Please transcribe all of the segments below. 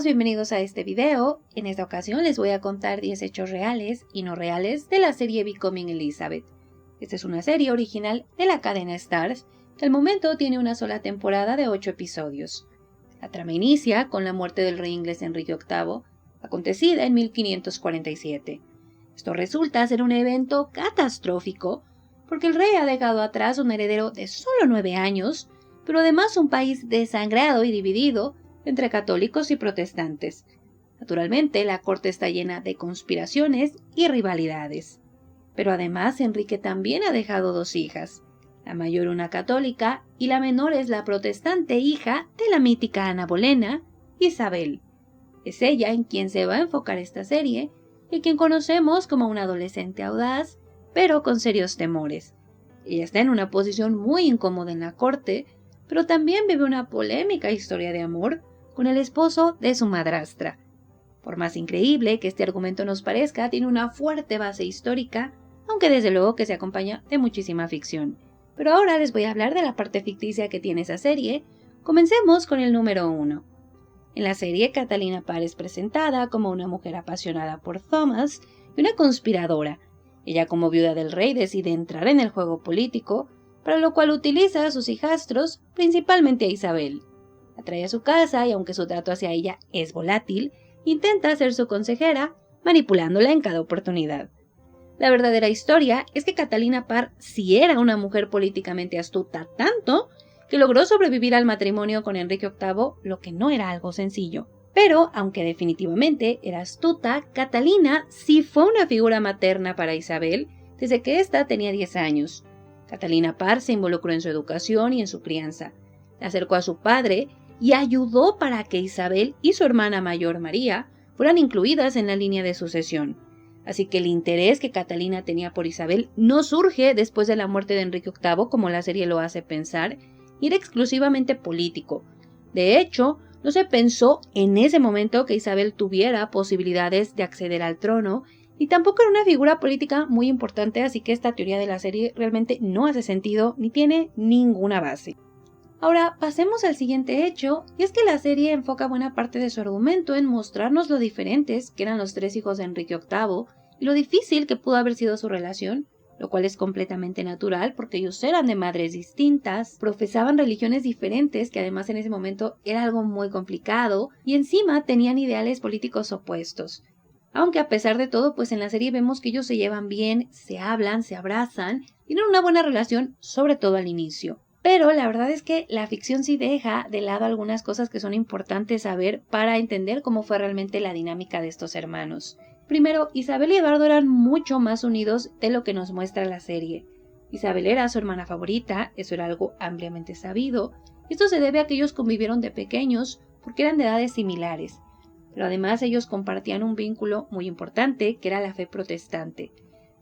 todos, bienvenidos a este video. En esta ocasión les voy a contar 10 hechos reales y no reales de la serie Becoming Elizabeth. Esta es una serie original de la cadena Starz, que al momento tiene una sola temporada de 8 episodios. La trama inicia con la muerte del rey inglés Enrique VIII, acontecida en 1547. Esto resulta ser un evento catastrófico, porque el rey ha dejado atrás un heredero de solo 9 años, pero además un país desangrado y dividido entre católicos y protestantes. Naturalmente, la corte está llena de conspiraciones y rivalidades. Pero además, Enrique también ha dejado 2 hijas, la mayor una católica y la menor es la protestante hija de la mítica Ana Bolena, Isabel. Es ella en quien se va a enfocar esta serie y quien conocemos como una adolescente audaz, pero con serios temores. Ella está en una posición muy incómoda en la corte, pero también vive una polémica historia de amor con el esposo de su madrastra. Por más increíble que este argumento nos parezca, tiene una fuerte base histórica, aunque desde luego que se acompaña de muchísima ficción. Pero ahora les voy a hablar de la parte ficticia que tiene esa serie. Comencemos con el número 1. En la serie, Catalina Parr es presentada como una mujer apasionada por Thomas y una conspiradora. Ella, como viuda del rey, decide entrar en el juego político, para lo cual utiliza a sus hijastros, principalmente a Isabel. La trae a su casa y aunque su trato hacia ella es volátil, intenta ser su consejera, manipulándola en cada oportunidad. La verdadera historia es que Catalina Parr sí era una mujer políticamente astuta, tanto que logró sobrevivir al matrimonio con Enrique VIII, lo que no era algo sencillo. Pero, aunque definitivamente era astuta, Catalina sí fue una figura materna para Isabel desde que ésta tenía 10 años. Catalina Parr se involucró en su educación y en su crianza. La acercó a su padre y ayudó para que Isabel y su hermana mayor María fueran incluidas en la línea de sucesión. Así que el interés que Catalina tenía por Isabel no surge después de la muerte de Enrique VIII, como la serie lo hace pensar, y era exclusivamente político. De hecho, no se pensó en ese momento que Isabel tuviera posibilidades de acceder al trono, y tampoco era una figura política muy importante, así que esta teoría de la serie realmente no hace sentido ni tiene ninguna base. Ahora pasemos al siguiente hecho, y es que la serie enfoca buena parte de su argumento en mostrarnos lo diferentes que eran los 3 hijos de Enrique VIII y lo difícil que pudo haber sido su relación, lo cual es completamente natural porque ellos eran de madres distintas, profesaban religiones diferentes, que además en ese momento era algo muy complicado, y encima tenían ideales políticos opuestos. Aunque a pesar de todo, pues en la serie vemos que ellos se llevan bien, se hablan, se abrazan, tienen una buena relación, sobre todo al inicio. Pero la verdad es que la ficción sí deja de lado algunas cosas que son importantes saber para entender cómo fue realmente la dinámica de estos hermanos. Primero, Isabel y Eduardo eran mucho más unidos de lo que nos muestra la serie. Isabel era su hermana favorita, eso era algo ampliamente sabido. Esto se debe a que ellos convivieron de pequeños porque eran de edades similares. Pero además ellos compartían un vínculo muy importante, que era la fe protestante.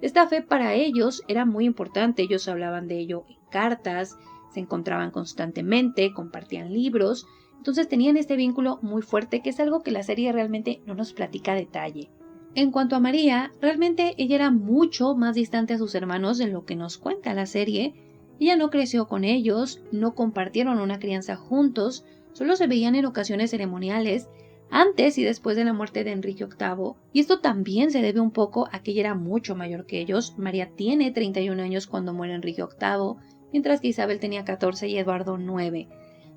Esta fe para ellos era muy importante, ellos hablaban de ello en cartas, se encontraban constantemente, compartían libros, entonces tenían este vínculo muy fuerte, que es algo que la serie realmente no nos platica a detalle. En cuanto a María, realmente ella era mucho más distante a sus hermanos de lo que nos cuenta la serie. Ella no creció con ellos, no compartieron una crianza juntos, solo se veían en ocasiones ceremoniales, antes y después de la muerte de Enrique VIII, y esto también se debe un poco a que ella era mucho mayor que ellos. María tiene 31 años cuando muere Enrique VIII, mientras que Isabel tenía 14 y Eduardo 9.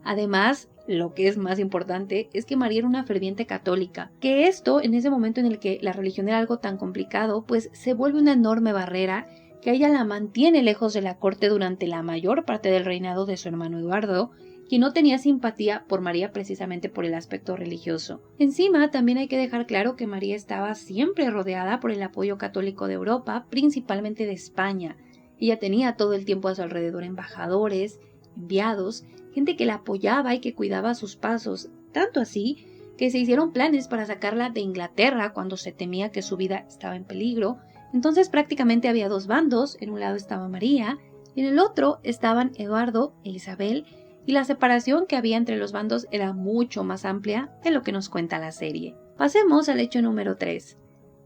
Además, lo que es más importante es que María era una ferviente católica, que esto, en ese momento en el que la religión era algo tan complicado, pues se vuelve una enorme barrera que a ella la mantiene lejos de la corte durante la mayor parte del reinado de su hermano Eduardo, quien no tenía simpatía por María precisamente por el aspecto religioso. Encima, también hay que dejar claro que María estaba siempre rodeada por el apoyo católico de Europa, principalmente de España. Ella tenía todo el tiempo a su alrededor embajadores, enviados, gente que la apoyaba y que cuidaba sus pasos, tanto así que se hicieron planes para sacarla de Inglaterra cuando se temía que su vida estaba en peligro. Entonces prácticamente había 2 bandos, en un lado estaba María y en el otro estaban Eduardo e Isabel, y la separación que había entre los bandos era mucho más amplia de lo que nos cuenta la serie. Pasemos al hecho número 3.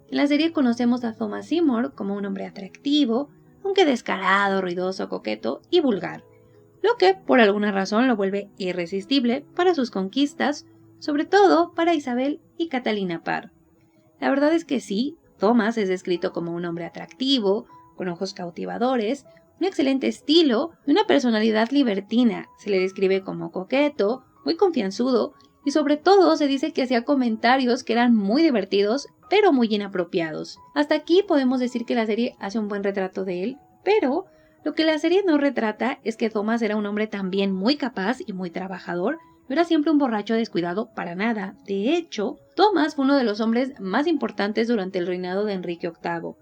En la serie conocemos a Thomas Seymour como un hombre atractivo, aunque descarado, ruidoso, coqueto y vulgar, lo que por alguna razón lo vuelve irresistible para sus conquistas, sobre todo para Isabel y Catalina Parr. La verdad es que sí, Thomas es descrito como un hombre atractivo, con ojos cautivadores, un excelente estilo y una personalidad libertina. Se le describe como coqueto, muy confianzudo y sobre todo se dice que hacía comentarios que eran muy divertidos, pero muy inapropiados. Hasta aquí podemos decir que la serie hace un buen retrato de él, pero lo que la serie no retrata es que Thomas era un hombre también muy capaz y muy trabajador. No era siempre un borracho descuidado para nada. De hecho, Thomas fue uno de los hombres más importantes durante el reinado de Enrique VIII.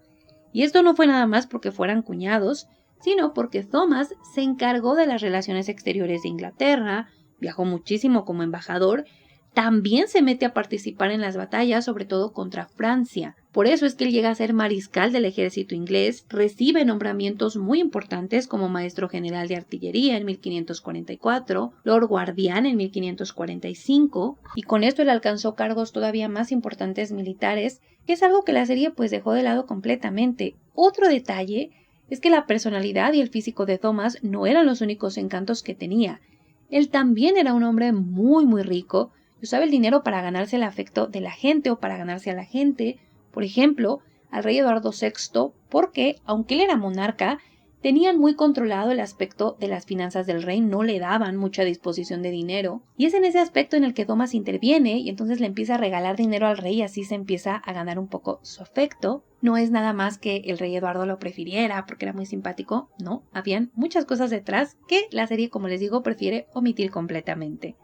Y esto no fue nada más porque fueran cuñados, sino porque Thomas se encargó de las relaciones exteriores de Inglaterra, viajó muchísimo como embajador, también se mete a participar en las batallas, sobre todo contra Francia. Por eso es que él llega a ser mariscal del ejército inglés, recibe nombramientos muy importantes como maestro general de artillería en 1544, Lord Guardián en 1545, y con esto él alcanzó cargos todavía más importantes militares, que es algo que la serie pues dejó de lado completamente. Otro detalle es que la personalidad y el físico de Thomas no eran los únicos encantos que tenía. Él también era un hombre muy rico, y usaba el dinero para ganarse el afecto de la gente o para ganarse a la gente. Por ejemplo, al rey Eduardo VI, porque, aunque él era monarca, tenían muy controlado el aspecto de las finanzas del rey, no le daban mucha disposición de dinero. Y es en ese aspecto en el que Thomas interviene y entonces le empieza a regalar dinero al rey y así se empieza a ganar un poco su afecto. No es nada más que el rey Eduardo lo prefiriera porque era muy simpático, no, habían muchas cosas detrás que la serie, como les digo, prefiere omitir completamente.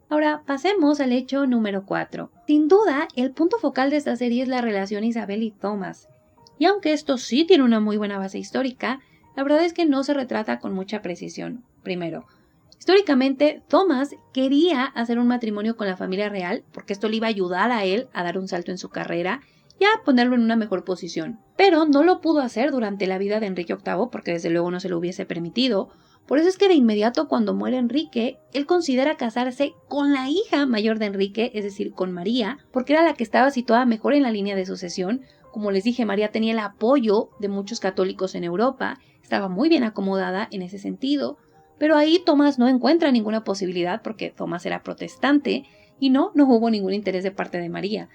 Ahora, pasemos al hecho número 4. Sin duda, el punto focal de esta serie es la relación Isabel y Thomas. Y aunque esto sí tiene una muy buena base histórica, la verdad es que no se retrata con mucha precisión. Primero, históricamente, Thomas quería hacer un matrimonio con la familia real porque esto le iba a ayudar a él a dar un salto en su carrera y a ponerlo en una mejor posición. Pero no lo pudo hacer durante la vida de Enrique VIII porque desde luego no se lo hubiese permitido. Por eso es que de inmediato cuando muere Enrique, él considera casarse con la hija mayor de Enrique, es decir, con María, porque era la que estaba situada mejor en la línea de sucesión. Como les dije, María tenía el apoyo de muchos católicos en Europa, estaba muy bien acomodada en ese sentido, pero ahí Thomas no encuentra ninguna posibilidad porque Thomas era protestante y no hubo ningún interés de parte de María.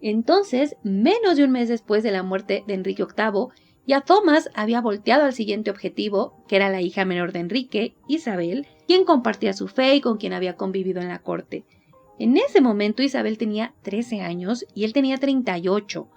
Entonces, menos de un mes después de la muerte de Enrique VIII, ya Thomas había volteado al siguiente objetivo, que era la hija menor de Enrique, Isabel, quien compartía su fe y con quien había convivido en la corte. En ese momento Isabel tenía 13 años y él tenía 38.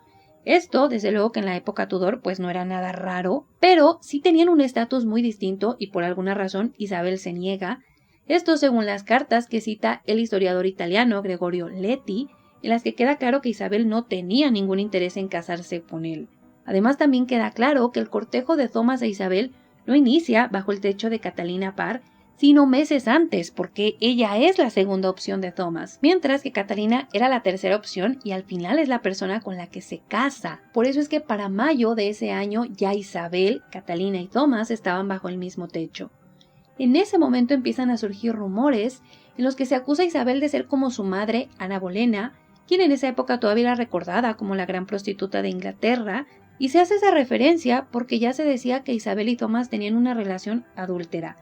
Esto, desde luego que en la época Tudor, pues no era nada raro, pero sí tenían un estatus muy distinto y por alguna razón Isabel se niega. Esto según las cartas que cita el historiador italiano Gregorio Leti, en las que queda claro que Isabel no tenía ningún interés en casarse con él. Además también queda claro que el cortejo de Thomas e Isabel no inicia bajo el techo de Catalina Parr, sino meses antes, porque ella es la segunda opción de Thomas, mientras que Catalina era la tercera opción y al final es la persona con la que se casa. Por eso es que para mayo de ese año ya Isabel, Catalina y Thomas estaban bajo el mismo techo. En ese momento empiezan a surgir rumores en los que se acusa a Isabel de ser como su madre, Ana Bolena, quien en esa época todavía era recordada como la gran prostituta de Inglaterra, y se hace esa referencia porque ya se decía que Isabel y Thomas tenían una relación adúltera.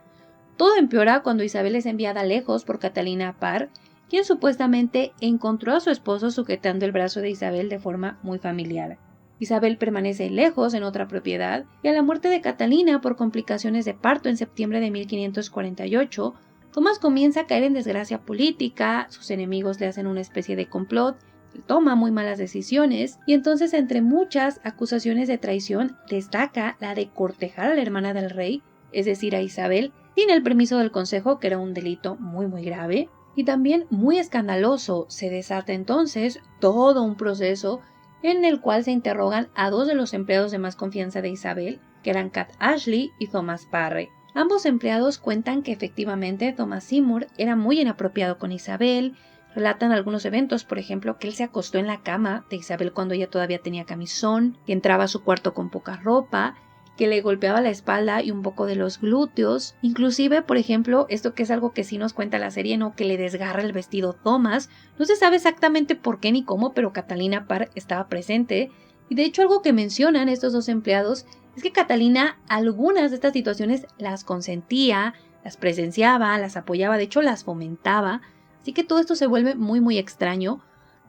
Todo empeora cuando Isabel es enviada lejos por Catalina Parr, quien supuestamente encontró a su esposo sujetando el brazo de Isabel de forma muy familiar. Isabel permanece lejos en otra propiedad y a la muerte de Catalina por complicaciones de parto en septiembre de 1548, Thomas comienza a caer en desgracia política, sus enemigos le hacen una especie de complot, él toma muy malas decisiones y entonces entre muchas acusaciones de traición destaca la de cortejar a la hermana del rey, es decir a Isabel, sin el permiso del consejo, que era un delito muy grave y también muy escandaloso. Se desata entonces todo un proceso en el cual se interrogan a dos de los empleados de más confianza de Isabel, que eran Cat Ashley y Thomas Parry. Ambos empleados cuentan que efectivamente Thomas Seymour era muy inapropiado con Isabel, relatan algunos eventos, por ejemplo, que él se acostó en la cama de Isabel cuando ella todavía tenía camisón, que entraba a su cuarto con poca ropa, que le golpeaba la espalda y un poco de los glúteos. Inclusive, por ejemplo, esto que es algo que sí nos cuenta la serie, ¿no? Que le desgarra el vestido Thomas. No se sabe exactamente por qué ni cómo, pero Catalina Parr estaba presente. Y de hecho algo que mencionan estos dos empleados es que Catalina algunas de estas situaciones las consentía, las presenciaba, las apoyaba, de hecho las fomentaba. Así que todo esto se vuelve muy extraño,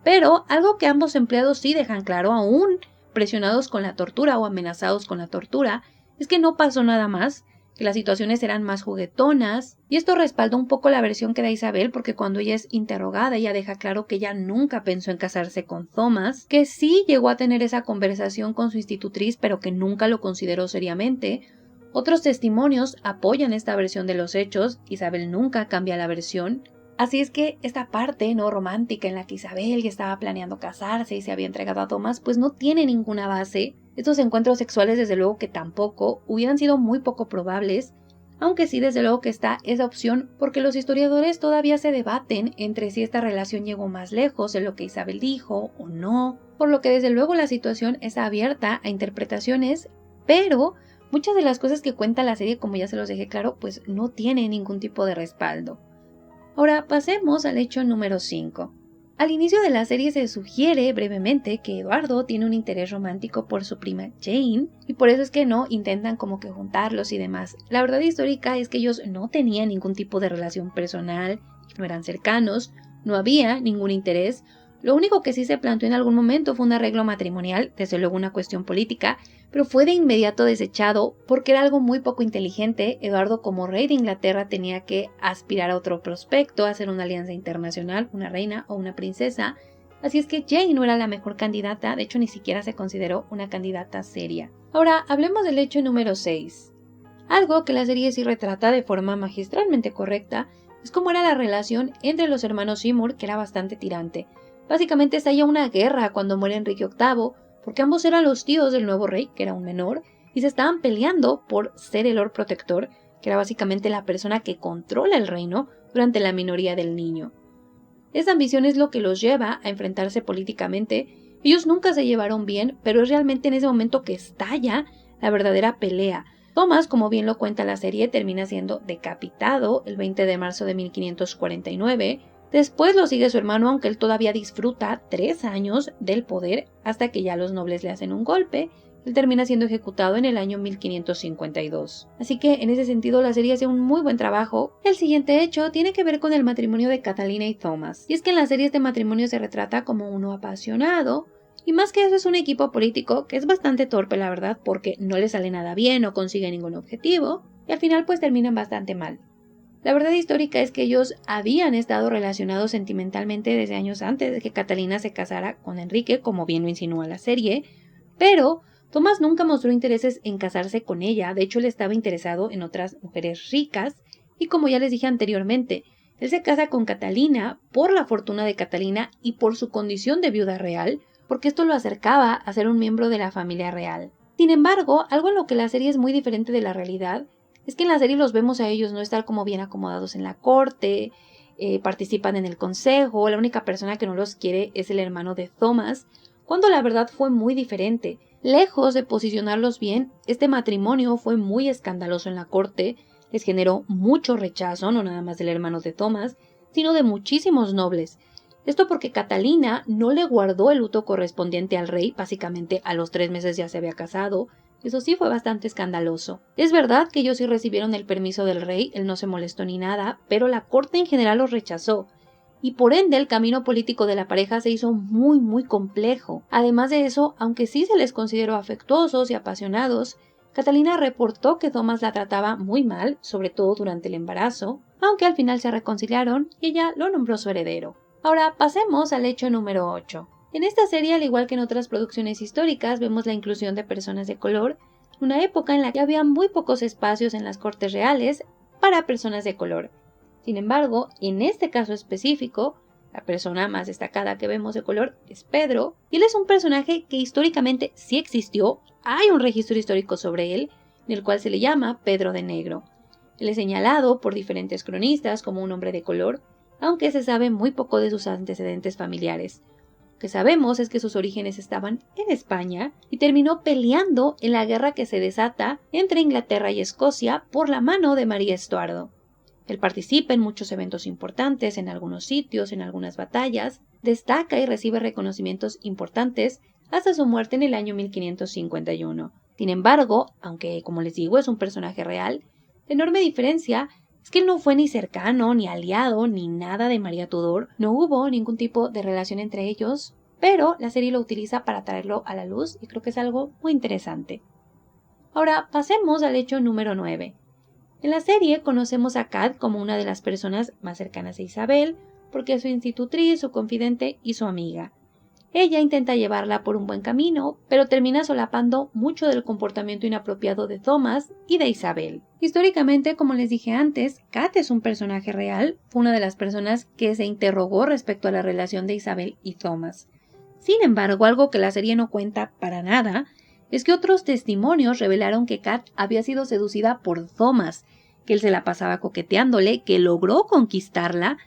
pero algo que ambos empleados sí dejan claro, aún presionados con la tortura o amenazados con la tortura, es que no pasó nada más, que las situaciones eran más juguetonas, y esto respalda un poco la versión que da Isabel, porque cuando ella es interrogada, ella deja claro que ella nunca pensó en casarse con Thomas, que sí llegó a tener esa conversación con su institutriz, pero que nunca lo consideró seriamente. Otros testimonios apoyan esta versión de los hechos, Isabel nunca cambia la versión. Así es que esta parte no romántica en la que Isabel ya estaba planeando casarse y se había entregado a Thomas, pues no tiene ninguna base. Estos encuentros sexuales desde luego que tampoco hubieran sido muy poco probables, aunque sí desde luego que está esa opción porque los historiadores todavía se debaten entre si esta relación llegó más lejos de lo que Isabel dijo o no, por lo que desde luego la situación está abierta a interpretaciones, pero muchas de las cosas que cuenta la serie, como ya se los dejé claro, pues no tiene ningún tipo de respaldo. Ahora pasemos al hecho número 5. Al inicio de la serie se sugiere brevemente que Eduardo tiene un interés romántico por su prima Jane y por eso es que no intentan como que juntarlos y demás. La verdad histórica es que ellos no tenían ningún tipo de relación personal, no eran cercanos, no había ningún interés. Lo único que sí se planteó en algún momento fue un arreglo matrimonial, desde luego una cuestión política, pero fue de inmediato desechado porque era algo muy poco inteligente. Eduardo como rey de Inglaterra tenía que aspirar a otro prospecto, a hacer una alianza internacional, una reina o una princesa, así es que Jane no era la mejor candidata, de hecho ni siquiera se consideró una candidata seria. Ahora hablemos del hecho número 6. Algo que la serie sí retrata de forma magistralmente correcta es cómo era la relación entre los hermanos Seymour, que era bastante tirante. Básicamente estalla una guerra cuando muere Enrique VIII, porque ambos eran los tíos del nuevo rey, que era un menor, y se estaban peleando por ser el Lord Protector, que era básicamente la persona que controla el reino durante la minoría del niño. Esa ambición es lo que los lleva a enfrentarse políticamente. Ellos nunca se llevaron bien, pero es realmente en ese momento que estalla la verdadera pelea. Thomas, como bien lo cuenta la serie, termina siendo decapitado el 20 de marzo de 1549, después lo sigue su hermano, aunque él todavía disfruta 3 años del poder hasta que ya los nobles le hacen un golpe. Él termina siendo ejecutado en el año 1552. Así que en ese sentido la serie hace un muy buen trabajo. El siguiente hecho tiene que ver con el matrimonio de Catalina y Thomas. Y es que en la serie este matrimonio se retrata como uno apasionado. Y más que eso es un equipo político que es bastante torpe la verdad porque no le sale nada bien, no consigue ningún objetivo. Y al final pues terminan bastante mal. La verdad histórica es que ellos habían estado relacionados sentimentalmente desde años antes de que Catalina se casara con Enrique, como bien lo insinúa la serie, pero Thomas nunca mostró intereses en casarse con ella, de hecho él estaba interesado en otras mujeres ricas, y como ya les dije anteriormente, él se casa con Catalina por la fortuna de Catalina y por su condición de viuda real, porque esto lo acercaba a ser un miembro de la familia real. Sin embargo, algo en lo que la serie es muy diferente de la realidad, es que en la serie los vemos a ellos no estar como bien acomodados en la corte, participan en el consejo, la única persona que no los quiere es el hermano de Thomas, cuando la verdad fue muy diferente. Lejos de posicionarlos bien, este matrimonio fue muy escandaloso en la corte, les generó mucho rechazo, no nada más del hermano de Thomas, sino de muchísimos nobles. Esto porque Catalina no le guardó el luto correspondiente al rey, básicamente a los 3 meses ya se había casado. Eso sí fue bastante escandaloso. Es verdad que ellos sí recibieron el permiso del rey, él no se molestó ni nada, pero la corte en general los rechazó. Y por ende el camino político de la pareja se hizo muy complejo. Además de eso, aunque sí se les consideró afectuosos y apasionados, Catalina reportó que Thomas la trataba muy mal, sobre todo durante el embarazo, aunque al final se reconciliaron y ella lo nombró su heredero. Ahora pasemos al hecho número 8. En esta serie, al igual que en otras producciones históricas, vemos la inclusión de personas de color, una época en la que había muy pocos espacios en las cortes reales para personas de color. Sin embargo, en este caso específico, la persona más destacada que vemos de color es Pedro, y él es un personaje que históricamente sí existió, hay un registro histórico sobre él, en el cual se le llama Pedro de Negro. Él es señalado por diferentes cronistas como un hombre de color, aunque se sabe muy poco de sus antecedentes familiares. Lo que sabemos es que sus orígenes estaban en España y terminó peleando en la guerra que se desata entre Inglaterra y Escocia por la mano de María Estuardo. Él participa en muchos eventos importantes, en algunos sitios, en algunas batallas, destaca y recibe reconocimientos importantes hasta su muerte en el año 1551. Sin embargo, aunque como les digo es un personaje real, la enorme diferencia es que él no fue ni cercano, ni aliado, ni nada de María Tudor. No hubo ningún tipo de relación entre ellos, pero la serie lo utiliza para traerlo a la luz y creo que es algo muy interesante. Ahora pasemos al hecho número 9. En la serie conocemos a Kat como una de las personas más cercanas a Isabel, porque es su institutriz, su confidente y su amiga. Ella intenta llevarla por un buen camino, pero termina solapando mucho del comportamiento inapropiado de Thomas y de Isabel. Históricamente, como les dije antes, Kat es un personaje real, fue una de las personas que se interrogó respecto a la relación de Isabel y Thomas. Sin embargo, algo que la serie no cuenta para nada, es que otros testimonios revelaron que Kat había sido seducida por Thomas, que él se la pasaba coqueteándole, que logró conquistarla,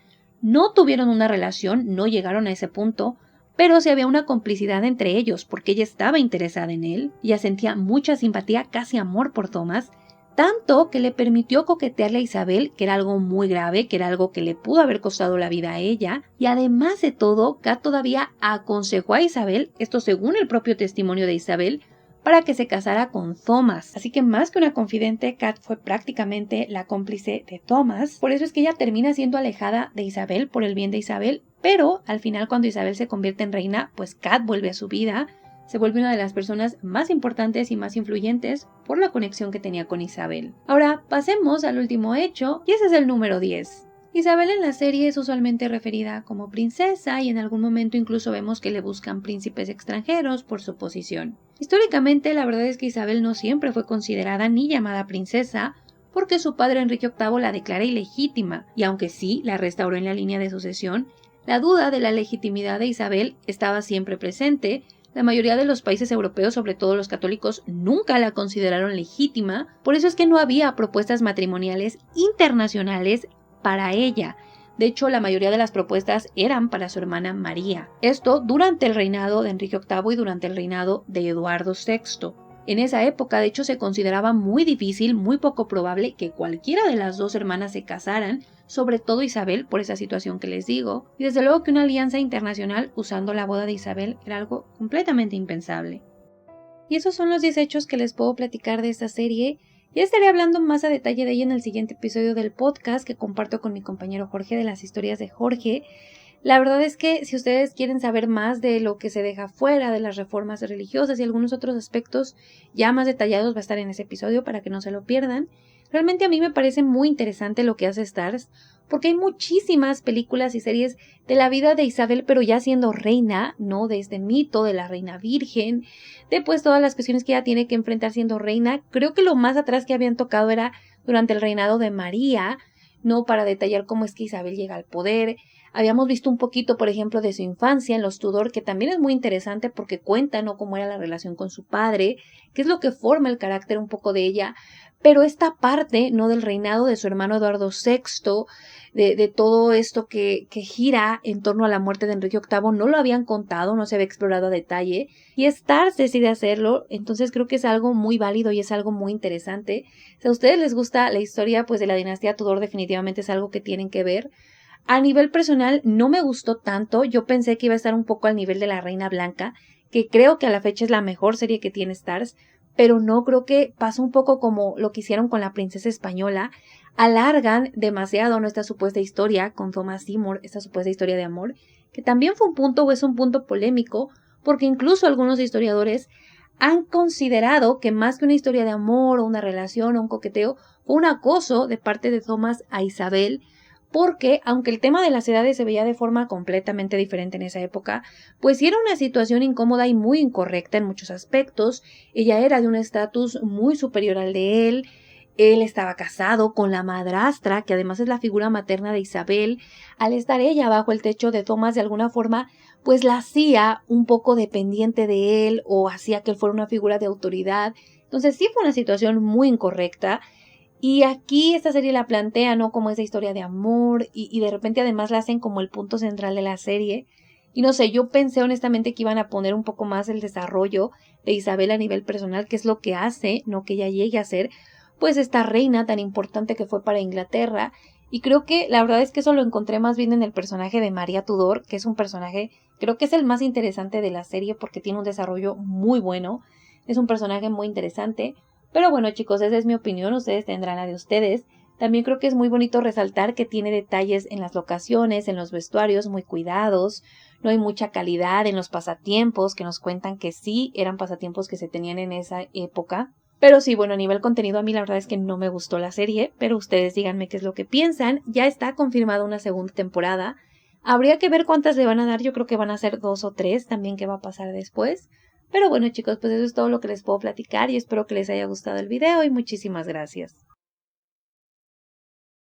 no tuvieron una relación, no llegaron a ese punto, pero sí había una complicidad entre ellos porque ella estaba interesada en él, ella sentía mucha simpatía, casi amor por Thomas, tanto que le permitió coquetearle a Isabel, que era algo muy grave, que era algo que le pudo haber costado la vida a ella, y además de todo, Kat todavía aconsejó a Isabel, esto según el propio testimonio de Isabel, para que se casara con Thomas. Así que más que una confidente, Kat fue prácticamente la cómplice de Thomas. Por eso es que ella termina siendo alejada de Isabel por el bien de Isabel, pero al final cuando Isabel se convierte en reina, pues Kat vuelve a su vida, se vuelve una de las personas más importantes y más influyentes por la conexión que tenía con Isabel. Ahora pasemos al último hecho, y ese es el número 10. Isabel en la serie es usualmente referida como princesa y en algún momento incluso vemos que le buscan príncipes extranjeros por su posición. Históricamente la verdad es que Isabel no siempre fue considerada ni llamada princesa porque su padre Enrique VIII la declara ilegítima y aunque sí la restauró en la línea de sucesión, la duda de la legitimidad de Isabel estaba siempre presente. La mayoría de los países europeos, sobre todo los católicos, nunca la consideraron legítima, por eso es que no había propuestas matrimoniales internacionales para ella. De hecho, la mayoría de las propuestas eran para su hermana María. Esto durante el reinado de Enrique VIII y durante el reinado de Eduardo VI. En esa época, de hecho, se consideraba muy difícil, muy poco probable que cualquiera de las dos hermanas se casaran, sobre todo Isabel, por esa situación que les digo, y desde luego que una alianza internacional usando la boda de Isabel era algo completamente impensable. Y esos son los 10 hechos que les puedo platicar de esta serie. Ya estaré hablando más a detalle de ella en el siguiente episodio del podcast que comparto con mi compañero Jorge de las historias de Jorge. La verdad es que si ustedes quieren saber más de lo que se deja fuera de las reformas religiosas y algunos otros aspectos ya más detallados va a estar en ese episodio para que no se lo pierdan. Realmente a mí me parece muy interesante lo que hace Starz porque hay muchísimas películas y series de la vida de Isabel pero ya siendo reina, ¿no? De este mito de la reina virgen, de pues todas las cuestiones que ella tiene que enfrentar siendo reina. Creo que lo más atrás que habían tocado era durante el reinado de María, ¿no? Para detallar cómo es que Isabel llega al poder. Habíamos visto un poquito, por ejemplo, de su infancia en los Tudor, que también es muy interesante porque cuenta, ¿no? Cómo era la relación con su padre, qué es lo que forma el carácter un poco de ella. Pero esta parte, ¿no? Del reinado de su hermano Eduardo VI, de todo esto que gira en torno a la muerte de Enrique VIII, no lo habían contado, no se había explorado a detalle, y Starz decide hacerlo, entonces creo que es algo muy válido y es algo muy interesante. Si a ustedes les gusta la historia, pues de la dinastía Tudor, definitivamente es algo que tienen que ver. A nivel personal no me gustó tanto, yo pensé que iba a estar un poco al nivel de La Reina Blanca, que creo que a la fecha es la mejor serie que tiene Starz, pero no, creo que pasa un poco como lo que hicieron con La Princesa Española, alargan demasiado nuestra supuesta historia con Thomas Seymour, esta supuesta historia de amor, que también fue un punto o es un punto polémico, porque incluso algunos historiadores han considerado que más que una historia de amor o una relación o un coqueteo, fue un acoso de parte de Thomas a Isabel, porque aunque el tema de las edades se veía de forma completamente diferente en esa época, pues sí era una situación incómoda y muy incorrecta en muchos aspectos. Ella era de un estatus muy superior al de él estaba casado con la madrastra, que además es la figura materna de Isabel. Al estar ella bajo el techo de Thomas, de alguna forma, pues la hacía un poco dependiente de él o hacía que él fuera una figura de autoridad. Entonces sí fue una situación muy incorrecta. Y aquí esta serie la plantea, ¿no? Como esa historia de amor y de repente además la hacen como el punto central de la serie. Y no sé, yo pensé honestamente que iban a poner un poco más el desarrollo de Isabel a nivel personal, que es lo que hace, no que ella llegue a ser, pues esta reina tan importante que fue para Inglaterra. Y creo que la verdad es que eso lo encontré más bien en el personaje de María Tudor, que es un personaje, creo que es el más interesante de la serie porque tiene un desarrollo muy bueno. Es un personaje muy interesante. Pero bueno, chicos, esa es mi opinión, ustedes tendrán la de ustedes. También creo que es muy bonito resaltar que tiene detalles en las locaciones, en los vestuarios muy cuidados. No hay mucha calidad en los pasatiempos, que nos cuentan que sí eran pasatiempos que se tenían en esa época. Pero sí, bueno, a nivel contenido a mí la verdad es que no me gustó la serie, pero ustedes díganme qué es lo que piensan. Ya está confirmada una segunda temporada. Habría que ver cuántas le van a dar, yo creo que van a ser 2 o 3, también qué va a pasar después. Pero bueno chicos, pues eso es todo lo que les puedo platicar y espero que les haya gustado el video y muchísimas gracias.